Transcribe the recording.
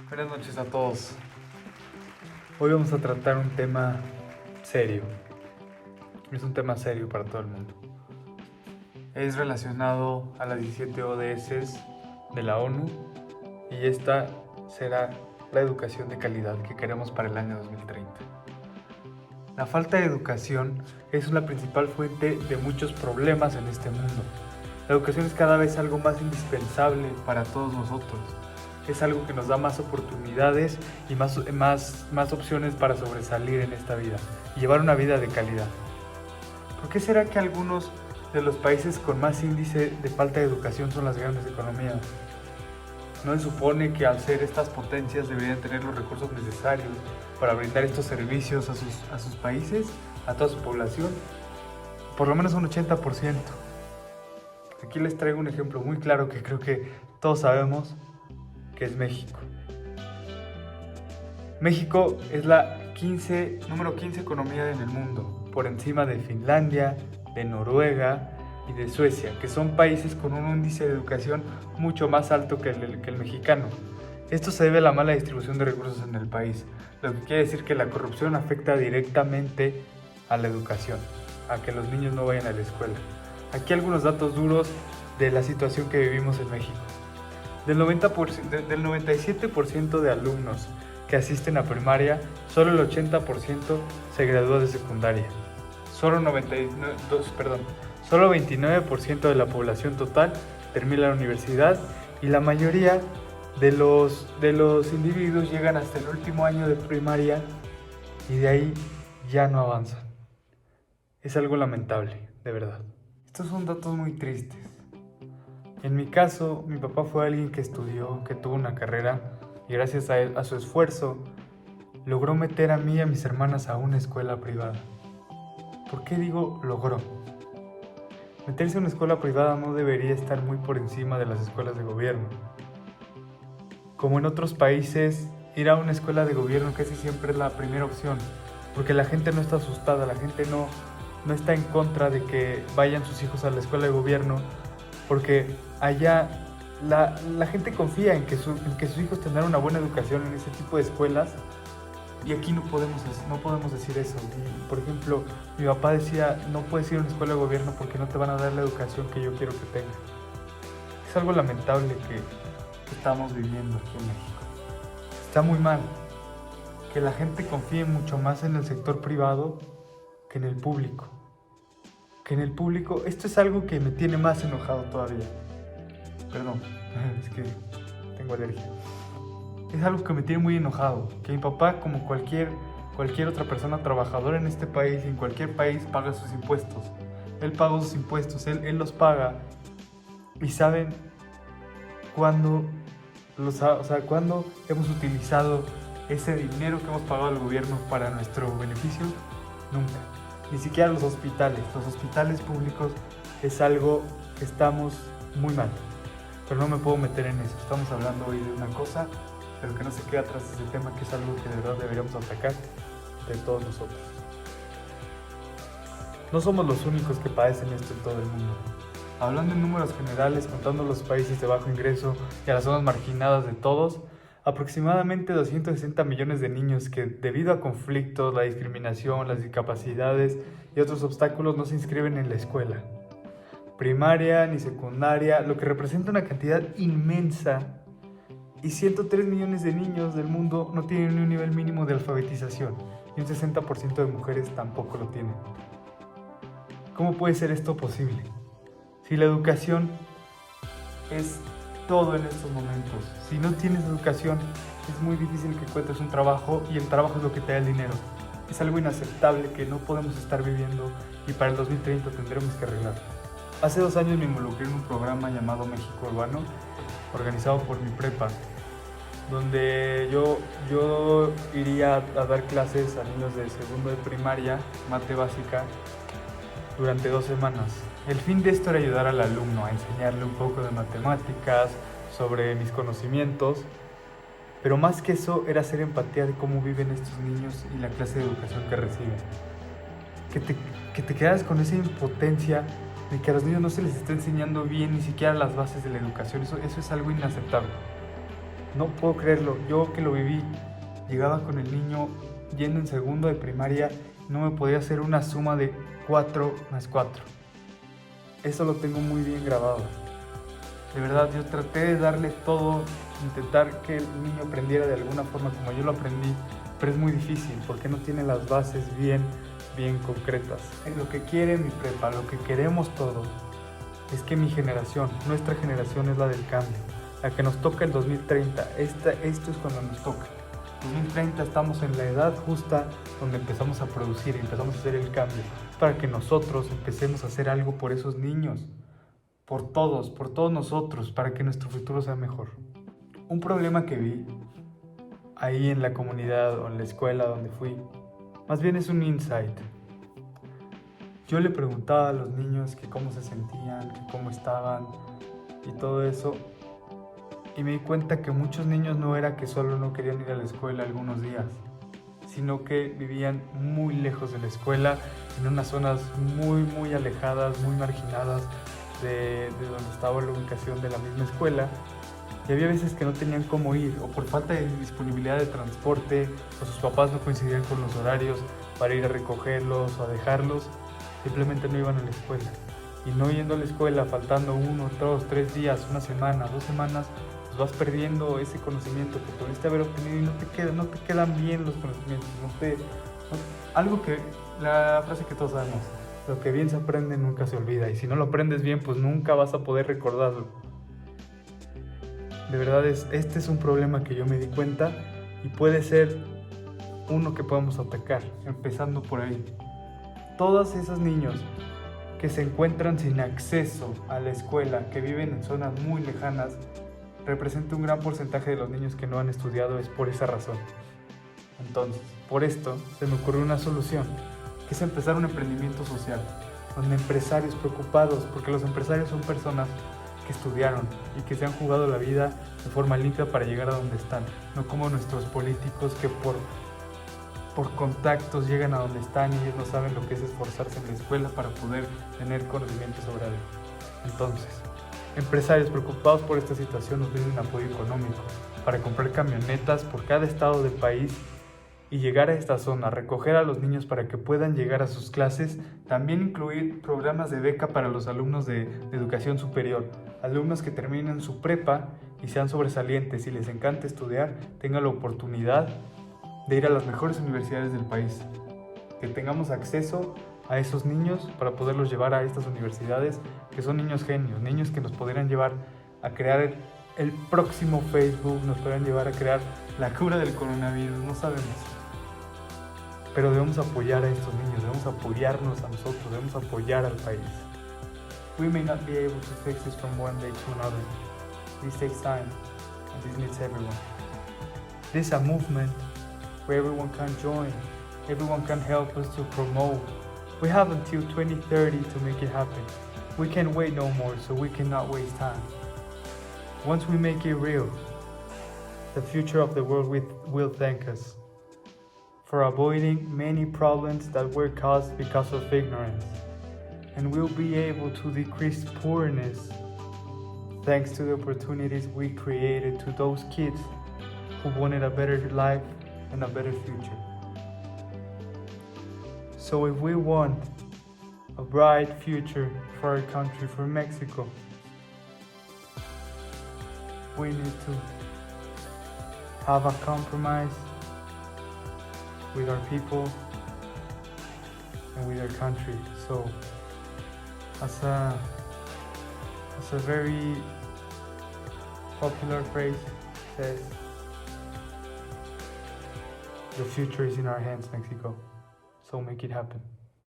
Buenas noches a todos. Hoy vamos a tratar un tema serio. Es un tema serio para todo el mundo. Es relacionado a las 17 ODS de la ONU y esta será la educación de calidad que queremos para el año 2030. La falta de educación es la principal fuente de muchos problemas en este mundo. La educación es cada vez algo más indispensable para todos nosotros. Es algo que nos da más oportunidades y más opciones para sobresalir en esta vida y llevar una vida de calidad. ¿Por qué será que algunos de los países con más índice de falta de educación son las grandes economías? ¿No se supone que al ser estas potencias deberían tener los recursos necesarios para brindar estos servicios a sus países, a toda su población? Por lo menos un 80%. Aquí les traigo un ejemplo muy claro que creo que todos sabemos, que es México. México es la número 15 economía en el mundo, por encima de Finlandia, de Noruega y de Suecia, que son países con un índice de educación mucho más alto que el mexicano. Esto se debe a la mala distribución de recursos en el país, lo que quiere decir que la corrupción afecta directamente a la educación, a que los niños no vayan a la escuela. Aquí algunos datos duros de la situación que vivimos en México. Del 97% de alumnos que asisten a primaria, solo el 80% se gradúa de secundaria. Solo 29% de la población total termina la universidad y la mayoría de los individuos llegan hasta el último año de primaria y de ahí ya no avanzan. Es algo lamentable, de verdad. Estos son datos muy tristes. En mi caso, mi papá fue alguien que estudió, que tuvo una carrera y gracias a él, a su esfuerzo, logró meter a mí y a mis hermanas a una escuela privada. ¿Por qué digo logró? Meterse a una escuela privada no debería estar muy por encima de las escuelas de gobierno. Como en otros países, ir a una escuela de gobierno casi siempre es la primera opción, porque la gente no está asustada, la gente no está en contra de que vayan sus hijos a la escuela de gobierno, porque allá la gente confía en que sus hijos tendrán una buena educación en ese tipo de escuelas, y aquí no podemos decir eso. Por ejemplo, mi papá decía, no puedes ir a una escuela de gobierno porque no te van a dar la educación que yo quiero que tengas. Es algo lamentable que estamos viviendo aquí en México. Está muy mal que la gente confíe mucho más en el sector privado que en el público. Esto es algo que me tiene más enojado todavía. Perdón, es que tengo alergia. Es algo que me tiene muy enojado, que mi papá, como cualquier otra persona trabajadora en este país, en cualquier país, paga sus impuestos. Él paga sus impuestos, él los paga. ¿Y saben cuándo hemos utilizado ese dinero que hemos pagado al gobierno para nuestro beneficio? Nunca. Ni siquiera los hospitales públicos es algo que estamos muy mal, pero no me puedo meter en eso. Estamos hablando hoy de una cosa, pero que no se queda atrás de ese tema, que es algo que de verdad deberíamos atacar de todos nosotros. No somos los únicos que padecen esto en todo el mundo. Hablando en números generales, contando los países de bajo ingreso y a las zonas marginadas de todos, aproximadamente 260 millones de niños que, debido a conflictos, la discriminación, las discapacidades y otros obstáculos, no se inscriben en la escuela primaria ni secundaria, lo que representa una cantidad inmensa. Y 103 millones de niños del mundo no tienen ni un nivel mínimo de alfabetización, y un 60% de mujeres tampoco lo tienen. ¿Cómo puede ser esto posible? Si la educación es todo en estos momentos. Si no tienes educación, es muy difícil que encuentres un trabajo, y el trabajo es lo que te da el dinero. Es algo inaceptable que no podemos estar viviendo, y para el 2030 tendremos que arreglarlo. Hace 2 años me involucré en un programa llamado México Urbano, organizado por mi prepa, donde yo iría a dar clases a niños de segundo de primaria, mate básica, durante 2 semanas. El fin de esto era ayudar al alumno a enseñarle un poco de matemáticas, sobre mis conocimientos, pero más que eso era hacer empatía de cómo viven estos niños y la clase de educación que reciben. Que te quedas con esa impotencia de que a los niños no se les está enseñando bien ni siquiera las bases de la educación. Eso es algo inaceptable. No puedo creerlo, yo que lo viví, llegaba con el niño yendo en segundo de primaria, no me podía hacer una suma de 4 más 4. Eso lo tengo muy bien grabado. De verdad, yo traté de darle todo, intentar que el niño aprendiera de alguna forma como yo lo aprendí, pero es muy difícil porque no tiene las bases bien concretas. Lo que quiere mi prepa, lo que queremos todos, es que mi generación, nuestra generación es la del cambio, la que nos toca el 2030, esto es cuando nos toca. 2030 estamos en la edad justa donde empezamos a producir, empezamos a hacer el cambio, para que nosotros empecemos a hacer algo por esos niños, por todos nosotros, para que nuestro futuro sea mejor. Un problema que vi ahí en la comunidad o en la escuela donde fui, más bien es un insight. Yo le preguntaba a los niños que cómo se sentían, que cómo estaban y todo eso, y me di cuenta que muchos niños no era que solo no querían ir a la escuela algunos días, sino que vivían muy lejos de la escuela, en unas zonas muy alejadas, muy marginadas de donde estaba la ubicación de la misma escuela. Y había veces que no tenían cómo ir, o por falta de disponibilidad de transporte, o sus papás no coincidían con los horarios para ir a recogerlos o a dejarlos, simplemente no iban a la escuela. Y no yendo a la escuela, faltando 1, 2, 3 días, una semana, 2 semanas, pues vas perdiendo ese conocimiento que pudiste haber obtenido y no te quedan bien los conocimientos. Algo que, la frase que todos sabemos, lo que bien se aprende nunca se olvida, y si no lo aprendes bien, pues nunca vas a poder recordarlo. De verdad, este es un problema que yo me di cuenta y puede ser uno que podemos atacar, empezando por ahí. Todos esos niños que se encuentran sin acceso a la escuela, que viven en zonas muy lejanas, representa un gran porcentaje de los niños que no han estudiado, es por esa razón. Entonces, por esto se me ocurrió una solución, que es empezar un emprendimiento social, donde empresarios preocupados, porque los empresarios son personas que estudiaron y que se han jugado la vida de forma limpia para llegar a donde están, no como nuestros políticos que por contactos llegan a donde están y ellos no saben lo que es esforzarse en la escuela para poder tener conocimiento sobre algo. Entonces, empresarios preocupados por esta situación nos piden apoyo económico para comprar camionetas por cada estado del país y llegar a esta zona, recoger a los niños para que puedan llegar a sus clases, también incluir programas de beca para los alumnos de educación superior, alumnos que terminen su prepa y sean sobresalientes y les encanta estudiar, tengan la oportunidad de ir a las mejores universidades del país, que tengamos acceso a esos niños para poderlos llevar a estas universidades, que son niños genios, niños que nos podrían llevar a crear el próximo Facebook, nos podrían llevar a crear la cura del coronavirus, no sabemos. Pero debemos apoyar a estos niños, debemos apoyarnos a nosotros, debemos apoyar al país. We may not be able to fix this from one day to another. This takes time, and this needs everyone. This is a movement where everyone can join, everyone can help us to promote. We have until 2030 to make it happen. We can't wait no more, so we cannot waste time. Once we make it real, the future of the world will thank us for avoiding many problems that were caused because of ignorance, and we'll be able to decrease poorness thanks to the opportunities we created to those kids who wanted a better life and a better future. So if we want a bright future for our country, for Mexico, we need to have a compromise with our people and with our country. So as a very popular phrase says, the future is in our hands, Mexico. So make it happen.